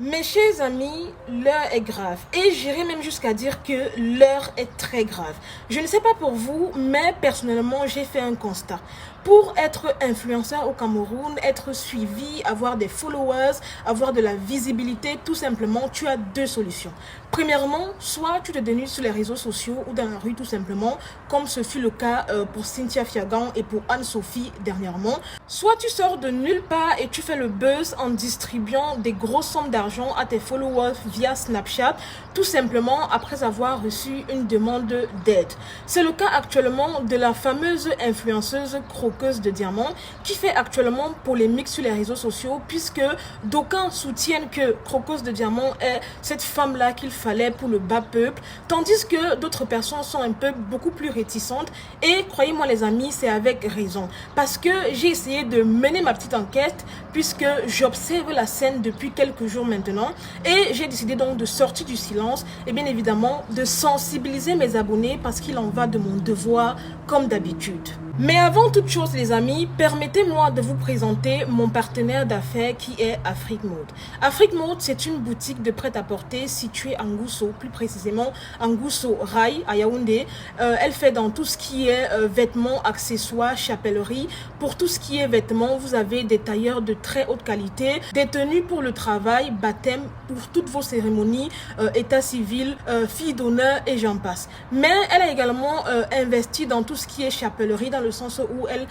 Mes chers amis, l'heure est grave et j'irai même jusqu'à dire que l'heure est très grave. Je ne sais pas pour vous, mais personnellement, j'ai fait un constat. Pour être influenceur au Cameroun, être suivi, avoir des followers, avoir de la visibilité, tout simplement, tu as deux solutions. Premièrement, soit tu te dénudes sur les réseaux sociaux ou dans la rue tout simplement, comme ce fut le cas pour Cynthia Fiagan et pour Anne-Sophie dernièrement. Soit tu sors de nulle part et tu fais le buzz en distribuant des grosses sommes d'argent à tes followers via Snapchat, tout simplement après avoir reçu une demande d'aide. C'est le cas actuellement de la fameuse influenceuse Croqueuse de Diamants qui fait actuellement polémique sur les réseaux sociaux puisque d'aucuns soutiennent que Croqueuse de Diamants est cette femme-là qu'il fallait pour le bas peuple, tandis que d'autres personnes sont un peu beaucoup plus réticentes et croyez-moi les amis, c'est avec raison parce que j'ai essayé de mener ma petite enquête puisque j'observe la scène depuis quelques jours maintenant et j'ai décidé donc de sortir du silence et bien évidemment de sensibiliser mes abonnés parce qu'il en va de mon devoir comme d'habitude. Mais avant toute chose les amis, permettez-moi de vous présenter mon partenaire d'affaires qui est Afrique Mode. Afrique Mode, c'est une boutique de prêt-à-porter située à Ngousso, plus précisément à Ngousso Rail à Yaoundé. Elle fait dans tout ce qui est vêtements, accessoires, chapellerie. Pour tout ce qui est vêtements, vous avez des tailleurs de très haute qualité, des tenues pour le travail, baptême, pour toutes vos cérémonies, état civil, fille d'honneur et j'en passe. Mais elle a également investi dans tout ce qui est chapellerie, dans le sens où elle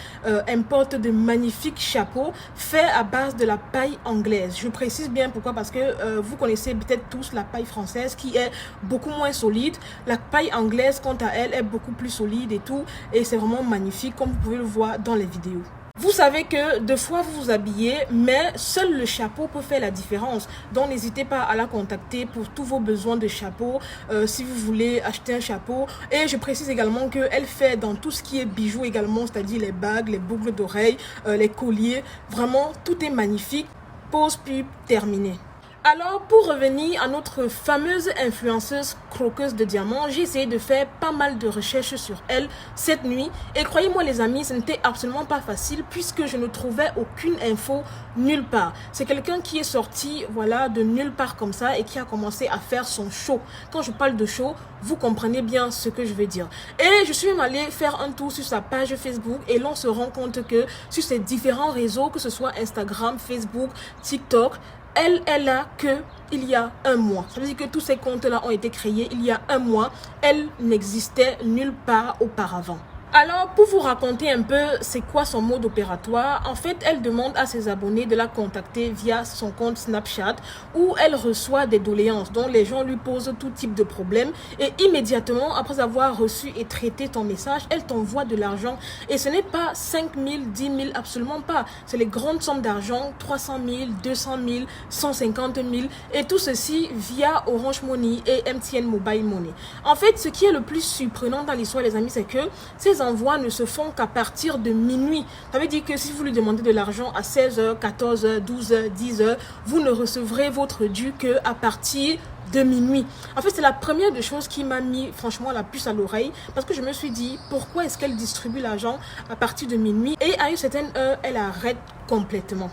importe de magnifiques chapeaux faits à base de la paille anglaise. Je précise bien pourquoi, parce que vous connaissez peut-être tous la paille française qui est beaucoup moins solide. La paille anglaise, quant à elle, est beaucoup plus solide et tout, et c'est vraiment magnifique comme vous pouvez le voir dans les vidéos. Vous savez que deux fois vous vous habillez, mais seul le chapeau peut faire la différence. Donc n'hésitez pas à la contacter pour tous vos besoins de chapeau, si vous voulez acheter un chapeau. Et je précise également qu'elle fait dans tout ce qui est bijoux également, c'est-à-dire les bagues, les boucles d'oreilles, les colliers. Vraiment, tout est magnifique. Pause pub terminée. Alors, pour revenir à notre fameuse influenceuse Croqueuse de Diamants, j'ai essayé de faire pas mal de recherches sur elle cette nuit. Et croyez-moi les amis, ce n'était absolument pas facile puisque je ne trouvais aucune info nulle part. C'est quelqu'un qui est sorti voilà, de nulle part comme ça et qui a commencé à faire son show. Quand je parle de show, vous comprenez bien ce que je veux dire. Et je suis même allée faire un tour sur sa page Facebook et l'on se rend compte que sur ces différents réseaux, que ce soit Instagram, Facebook, TikTok, elle est là qu'il y a un mois. Ça veut dire que tous ces comptes-là ont été créés il y a un mois. Elle n'existait nulle part auparavant. Alors, pour vous raconter un peu c'est quoi son mode opératoire, en fait, elle demande à ses abonnés de la contacter via son compte Snapchat où elle reçoit des doléances dont les gens lui posent tout type de problème et immédiatement, après avoir reçu et traité ton message, elle t'envoie de l'argent et ce n'est pas 5 000, 10 000, absolument pas. C'est les grandes sommes d'argent, 300 000, 200 000, 150 000 et tout ceci via Orange Money et MTN Mobile Money. En fait, ce qui est le plus surprenant dans l'histoire, les amis, c'est que ces envois ne se font qu'à partir de minuit. Ça veut dire que si vous lui demandez de l'argent à 16h, 14h, 12h, 10h, vous ne recevrez votre dû qu'à partir de minuit. En fait, c'est la première des choses qui m'a mis franchement la puce à l'oreille parce que je me suis dit pourquoi est-ce qu'elle distribue l'argent à partir de minuit et à une certaine heure, elle arrête complètement.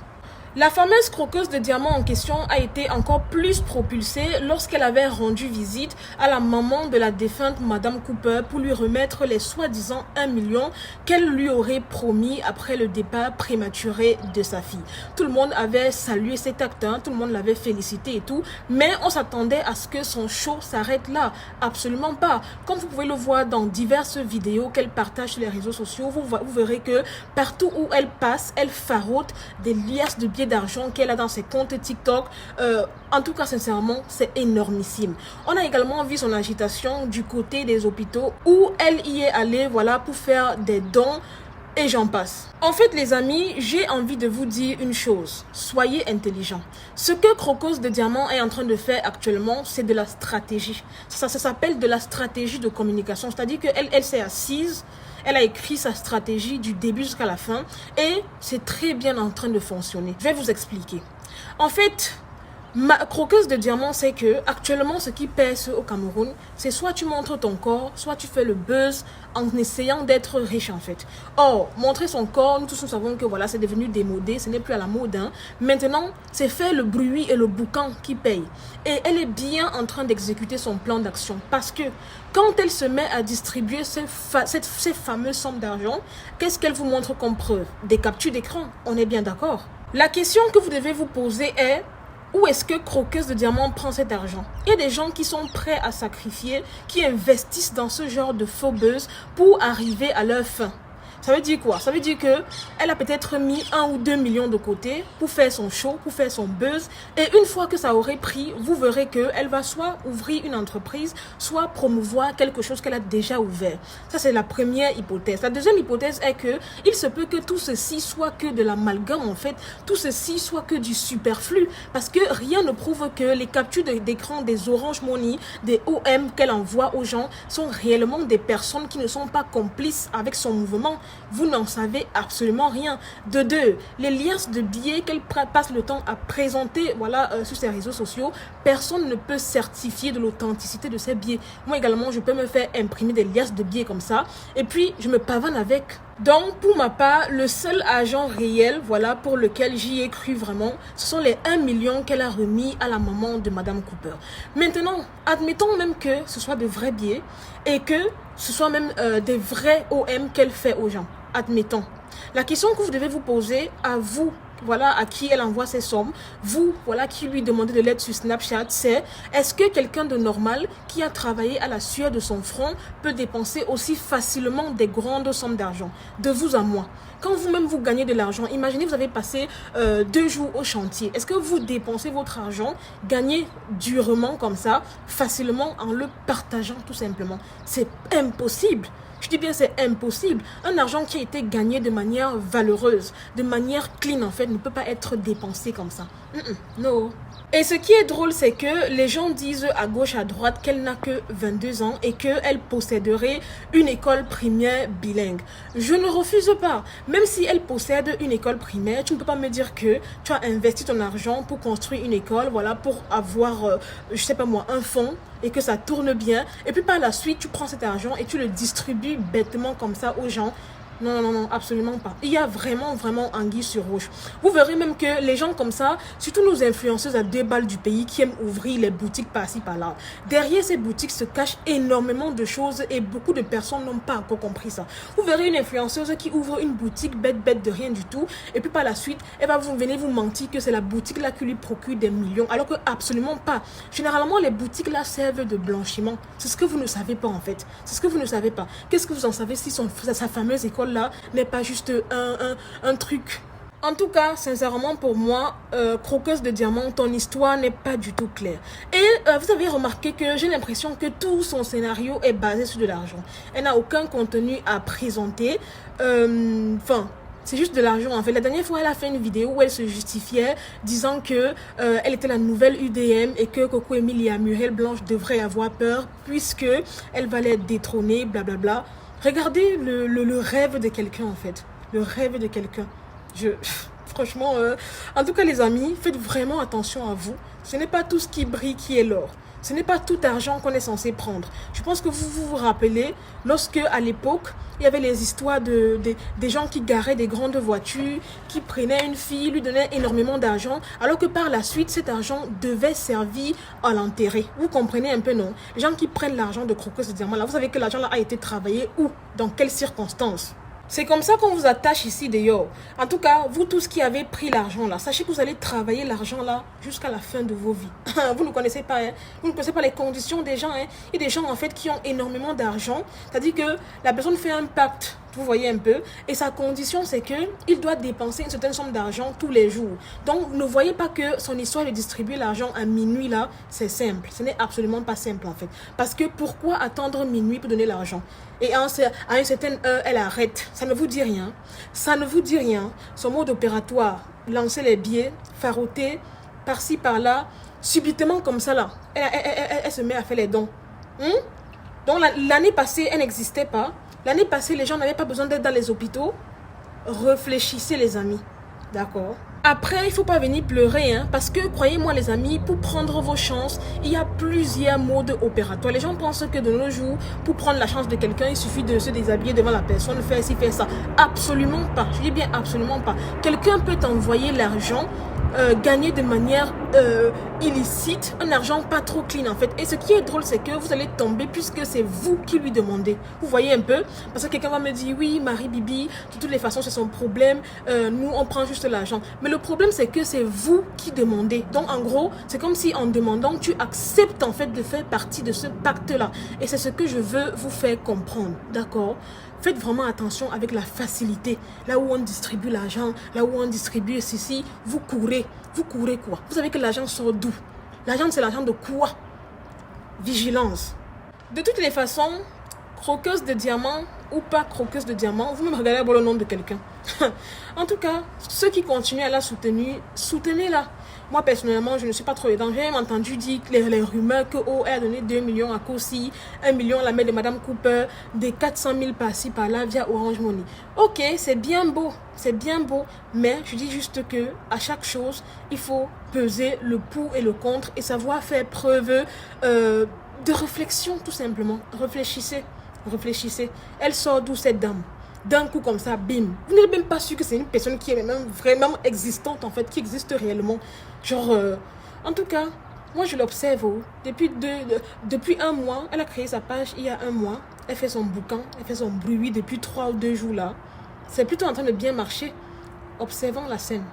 La fameuse Croqueuse de Diamants en question a été encore plus propulsée lorsqu'elle avait rendu visite à la maman de la défunte Madame Cooper pour lui remettre les soi-disant 1 million qu'elle lui aurait promis après le départ prématuré de sa fille. Tout le monde avait salué cet acte, tout le monde l'avait félicité et tout, mais on s'attendait à ce que son show s'arrête là. Absolument pas. Comme vous pouvez le voir dans diverses vidéos qu'elle partage sur les réseaux sociaux, vous verrez que partout où elle passe, elle farote des liasses de billets d'argent qu'elle a dans ses comptes TikTok. En tout cas, sincèrement, c'est énormissime. On a également vu son agitation du côté des hôpitaux où elle y est allée voilà, pour faire des dons et j'en passe. En fait, les amis, j'ai envie de vous dire une chose. Soyez intelligents. Ce que Croqueuse de Diamants est en train de faire actuellement, c'est de la stratégie. Ça s'appelle de la stratégie de communication. C'est-à-dire qu'elle s'est assise, elle a écrit sa stratégie du début jusqu'à la fin et c'est très bien en train de fonctionner. Je vais vous expliquer. En fait, Ma croqueuse de diamants, c'est que actuellement, ce qui pèse au Cameroun, c'est soit tu montres ton corps, soit tu fais le buzz en essayant d'être riche en fait. Or, montrer son corps, nous tous nous savons que voilà, c'est devenu démodé, ce n'est plus à la mode. Hein. Maintenant, c'est faire le bruit et le boucan qui paye. Et elle est bien en train d'exécuter son plan d'action parce que quand elle se met à distribuer ces fameuses sommes d'argent, qu'est-ce qu'elle vous montre comme preuve? Des captures d'écran, on est bien d'accord. La question que vous devez vous poser est: où est-ce que Croqueuse de Diamants prend cet argent? Il y a des gens qui sont prêts à sacrifier, qui investissent dans ce genre de faux buzz pour arriver à leur fin. Ça veut dire quoi? Ça veut dire qu'elle a peut-être mis 1 ou 2 millions de côté pour faire son show, pour faire son buzz. Et une fois que ça aurait pris, vous verrez qu'elle va soit ouvrir une entreprise, soit promouvoir quelque chose qu'elle a déjà ouvert. Ça, c'est la première hypothèse. La deuxième hypothèse est que il se peut que tout ceci soit que de l'amalgame, en fait. Tout ceci soit que du superflu. Parce que rien ne prouve que les captures d'écran des Orange Money, des OM qu'elle envoie aux gens sont réellement des personnes qui ne sont pas complices avec son mouvement. Vous n'en savez absolument rien. De deux, les liasses de billets qu'elle passe le temps à présenter sur ses réseaux sociaux, personne ne peut certifier de l'authenticité de ces billets. Moi également, je peux me faire imprimer des liasses de billets comme ça et puis je me pavane avec. Donc, pour ma part, le seul argent réel, pour lequel j'y ai cru vraiment, ce sont les 1 million qu'elle a remis à la maman de Madame Cooper. Maintenant, admettons même que ce soit de vrais billets et que ce soit même des vrais OM qu'elle fait aux gens. Admettons. La question que vous devez vous poser à vous, à qui elle envoie ses sommes, vous, qui lui demandez de l'aide sur Snapchat, c'est: est-ce que quelqu'un de normal qui a travaillé à la sueur de son front peut dépenser aussi facilement des grandes sommes d'argent? De vous à moi. Quand vous-même vous gagnez de l'argent, imaginez vous avez passé 2 jours au chantier. Est-ce que vous dépensez votre argent, gagnez durement comme ça, facilement en le partageant tout simplement? C'est impossible. Je dis bien c'est impossible. Un argent qui a été gagné de manière valeureuse, de manière clean en fait, ne peut pas être dépensé comme ça. Non. Et ce qui est drôle, c'est que les gens disent à gauche, à droite qu'elle n'a que 22 ans et qu'elle posséderait une école primaire bilingue. Je ne refuse pas. Même si elle possède une école primaire, tu ne peux pas me dire que tu as investi ton argent pour construire une école, pour avoir, un fonds et que ça tourne bien. Et puis par la suite, tu prends cet argent et tu le distribues bêtement comme ça aux gens. Non, absolument pas. Il y a vraiment anguille sur roche. Vous verrez même que les gens comme ça, surtout nos influenceuses à 2 balles du pays qui aiment ouvrir les boutiques par-ci par-là, derrière ces boutiques se cachent énormément de choses et beaucoup de personnes n'ont pas encore compris ça. Vous verrez une influenceuse qui ouvre une boutique bête de rien du tout et puis par la suite, elle va venir vous mentir que c'est la boutique là qui lui procure des millions alors que absolument pas. Généralement, les boutiques là servent de blanchiment. C'est ce que vous ne savez pas en fait. C'est ce que vous ne savez pas. Qu'est-ce que vous en savez si sa fameuse école là n'est pas juste un truc? En tout cas, sincèrement pour moi, Croqueuse de Diamants, ton histoire n'est pas du tout claire. Et vous avez remarqué que j'ai l'impression que tout son scénario est basé sur de l'argent. Elle n'a aucun contenu à présenter. C'est juste de l'argent en fait. La dernière fois, elle a fait une vidéo où elle se justifiait disant que elle était la nouvelle UDM et que Coco Emilia Muriel Blanche devrait avoir peur puisque elle va l'être détrônée, blablabla. Regardez le rêve de quelqu'un en fait. Le rêve de quelqu'un. Franchement, en tout cas les amis, faites vraiment attention à vous. Ce n'est pas tout ce qui brille qui est l'or. Ce n'est pas tout argent qu'on est censé prendre. Je pense que vous rappelez, lorsque à l'époque, il y avait les histoires des gens qui garaient des grandes voitures, qui prenaient une fille, lui donnaient énormément d'argent, alors que par la suite, cet argent devait servir à l'enterrer. Vous comprenez un peu, non? Les gens qui prennent l'argent de Croqueuse de Diamants, là, vous savez que l'argent là a été travaillé où? Dans quelles circonstances? C'est comme ça qu'on vous attache ici d'ailleurs. En tout cas, vous tous qui avez pris l'argent là, sachez que vous allez travailler l'argent là jusqu'à la fin de vos vies. Vous ne connaissez pas, hein? Vous ne connaissez pas les conditions des gens. Hein? Il y a des gens en fait qui ont énormément d'argent. C'est-à-dire que la personne fait un pacte, vous voyez un peu, et sa condition c'est qu'il doit dépenser une certaine somme d'argent tous les jours. Donc ne voyez pas que son histoire de distribuer l'argent à minuit là, c'est simple. Ce n'est absolument pas simple en fait. Parce que pourquoi attendre minuit pour donner l'argent? Et à une certaine heure, elle arrête. Ça ne vous dit rien. Ça ne vous dit rien. Son mode opératoire, lancer les billets, faroter, par-ci, par-là, subitement comme ça là. Elle se met à faire les dons. Donc l'année passée, elle n'existait pas. L'année passée, les gens n'avaient pas besoin d'être dans les hôpitaux. Réfléchissez les amis. D'accord. Après, il ne faut pas venir pleurer, hein, parce que, croyez-moi les amis, pour prendre vos chances, il y a plusieurs modes opératoires. Les gens pensent que de nos jours, pour prendre la chance de quelqu'un, il suffit de se déshabiller devant la personne, faire ci, faire ça. Absolument pas. Je dis bien absolument pas. Quelqu'un peut t'envoyer l'argent, gagner de manière illicite, un argent pas trop clean en fait. Et ce qui est drôle, c'est que vous allez tomber puisque c'est vous qui lui demandez. Vous voyez un peu? Parce que quelqu'un va me dire, oui, Marie Bibi, de toutes les façons, c'est son problème. Nous, on prend juste l'argent. Mais le problème, c'est que c'est vous qui demandez. Donc, en gros, c'est comme si en demandant, tu acceptes en fait de faire partie de ce pacte-là. Et c'est ce que je veux vous faire comprendre. D'accord? Faites vraiment attention avec la facilité. Là où on distribue l'argent, là où on distribue ceci, vous courez. Vous courez quoi? Vous savez que l'argent sort d'où? L'argent, c'est l'argent de quoi? Vigilance. De toutes les façons, croqueuse de diamants ou pas croqueuse de diamants, vous me regardez pour le nom de quelqu'un. En tout cas, ceux qui continuent à la soutenir, soutenez-la. Moi, personnellement, je ne suis pas trop dedans. J'ai même entendu dire les rumeurs que elle a donné 2 millions à Kossi, 1 million à la mère de Madame Cooper, des 400 000 par-ci, par-là via Orange Money. Ok, c'est bien beau, mais je dis juste que à chaque chose, il faut peser le pour et le contre et savoir faire preuve de réflexion, tout simplement. Réfléchissez. Elle sort d'où cette dame? D'un coup comme ça, bim. Vous n'êtes même pas sûr que c'est une personne qui est même vraiment existante en fait, qui existe réellement. Genre, en tout cas, moi je l'observe. Depuis un mois, elle a créé sa page il y a un mois. Elle fait son boucan, elle fait son bruit depuis 3 ou 2 jours là. C'est plutôt en train de bien marcher. Observons la scène.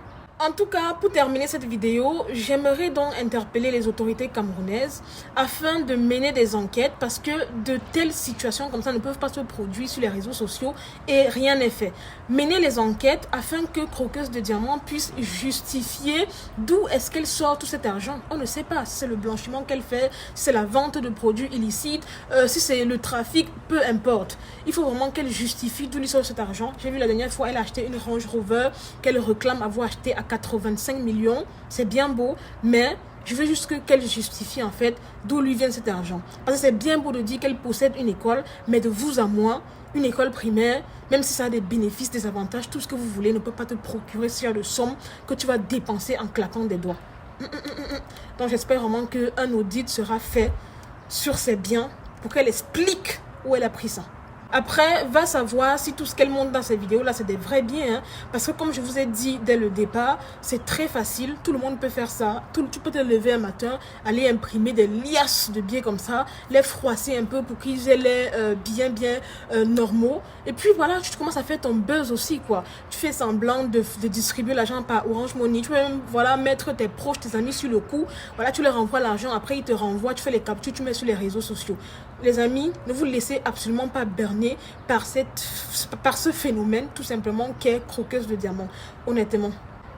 En tout cas, pour terminer cette vidéo, j'aimerais donc interpeller les autorités camerounaises afin de mener des enquêtes parce que de telles situations comme ça ne peuvent pas se produire sur les réseaux sociaux et rien n'est fait. Mener les enquêtes afin que Croqueuse de Diamants puisse justifier d'où est-ce qu'elle sort tout cet argent. On ne sait pas si c'est le blanchiment qu'elle fait, si c'est la vente de produits illicites, si c'est le trafic, peu importe. Il faut vraiment qu'elle justifie d'où lui sort cet argent. J'ai vu la dernière fois, elle a acheté une Range Rover qu'elle réclame avoir acheté à 85 millions, c'est bien beau, mais je veux juste qu'elle justifie en fait d'où lui vient cet argent. Parce que c'est bien beau de dire qu'elle possède une école, mais de vous à moi, une école primaire, même si ça a des bénéfices, des avantages, tout ce que vous voulez, ne peut pas te procurer ce genre de somme que tu vas dépenser en claquant des doigts. Donc j'espère vraiment qu'un audit sera fait sur ses biens pour qu'elle explique où elle a pris ça. Après, va savoir si tout ce qu'elle montre dans ces vidéos-là, c'est des vrais biens. Hein, parce que comme je vous ai dit dès le départ, c'est très facile. Tout le monde peut faire ça. Tu peux te lever un matin, aller imprimer des liasses de billets comme ça, les froisser un peu pour qu'ils aient l'air bien normaux. Et puis voilà, tu commences à faire ton buzz aussi, quoi. Tu fais semblant de distribuer l'argent par Orange Money. Tu peux même mettre tes proches, tes amis sur le coup. Voilà, tu leur renvoies l'argent. Après, ils te renvoient. Tu fais les captures, tu mets sur les réseaux sociaux. Les amis, ne vous laissez absolument pas berner par ce phénomène tout simplement qu'est Croqueuse de Diamants, honnêtement.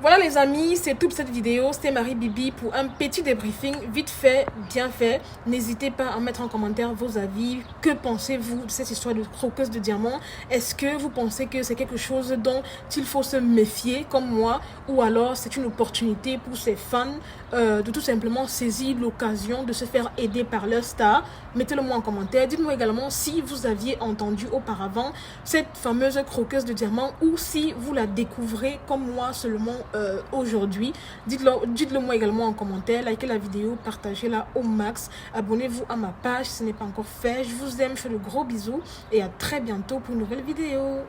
Voilà les amis, c'est toute cette vidéo. C'était Marie Bibi pour un petit débriefing vite fait, bien fait. N'hésitez pas à mettre en commentaire vos avis. Que pensez-vous de cette histoire de Croqueuse de Diamants? Est-ce que vous pensez que c'est quelque chose dont il faut se méfier comme moi? Ou alors c'est une opportunité pour ces fans de tout simplement saisir l'occasion de se faire aider par leur star? Mettez-le moi en commentaire. Dites-moi également si vous aviez entendu auparavant cette fameuse Croqueuse de Diamants ou si vous la découvrez comme moi seulement aujourd'hui. Dites-le moi également en commentaire, likez la vidéo, partagez-la au max, abonnez-vous à ma page si ce n'est pas encore fait. Je vous aime, je fais de gros bisous et à très bientôt pour une nouvelle vidéo.